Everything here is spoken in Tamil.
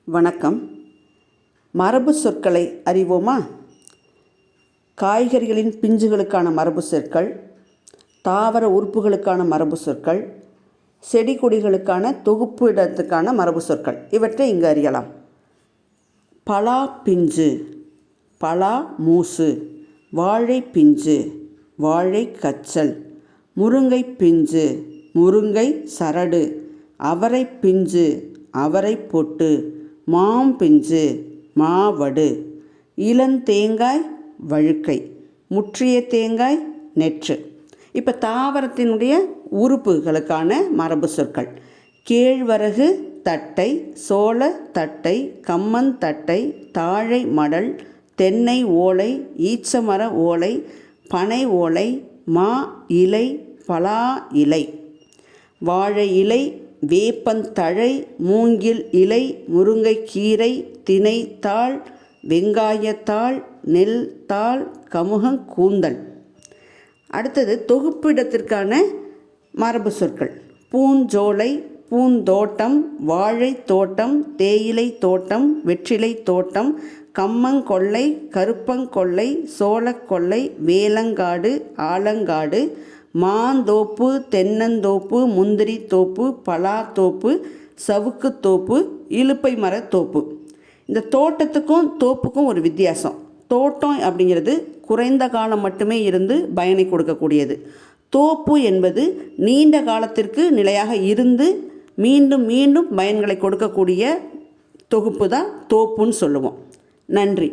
வணக்கம். மரபு சொற்களை அறிவோமா? காய்கறிகளின் பிஞ்சுகளுக்கான மரபு சொற்கள், தாவர உறுப்புகளுக்கான மரபு சொற்கள், செடி கொடிகளுக்கான தொகுப்பு இடத்துக்கான மரபு சொற்கள், இவற்றை இங்கு அறியலாம். பலா பிஞ்சு, பலா மூசு, வாழை பிஞ்சு, வாழை கச்சல், முருங்கை பிஞ்சு, முருங்கை சரடு, அவரை பிஞ்சு, அவரை பொட்டு, மாம்பிஞ்சு, மாவடு, இளந்தேங்காய் வழுக்கை, முற்றிய தேங்காய் நெற்று. இப்போ தாவரத்தினுடைய உறுப்புகளுக்கான மரபு சொற்கள்: கேழ்வரகு தட்டை, சோள தட்டை, கம்மன் தட்டை, தாழை மடல், தென்னை ஓலை, ஈச்சமர ஓலை, பனை ஓலை, மா இலை, பலா இலை, வாழை இலை, வேப்பந்தழை, மூங்கில் இலை, முருங்கைக்கீரை, தினைத்தாள், வெங்காயத்தாள், நெல் தாள், கமுகங்கூந்தல். அடுத்தது தொகுப்பிடத்திற்கான மரபு சொற்கள்: பூஞ்சோலை, பூந்தோட்டம், வாழை தோட்டம், தேயிலை தோட்டம், வெற்றிலை தோட்டம், கம்மங்கொல்லை, கருப்பங்கொல்லை, சோளக்கொல்லை, வேலங்காடு, ஆலங்காடு, மாந்தோப்பு, தென்னந்தோப்பு, முந்திரி தோப்பு, பலாத்தோப்பு, சவுக்குத்தோப்பு, இலுப்பை மரத்தோப்பு. இந்த தோட்டத்துக்கும் தோப்புக்கும் ஒரு வித்தியாசம். தோட்டம் அப்படிங்கிறது குறைந்த காலம் மட்டுமே இருந்து பயனை கொடுக்கக்கூடியது. தோப்பு என்பது நீண்ட காலத்திற்கு நிலையாக இருந்து மீண்டும் மீண்டும் பயன்களை கொடுக்கக்கூடிய தொகுப்பு தான் தோப்புன்னு சொல்லுவோம். நன்றி.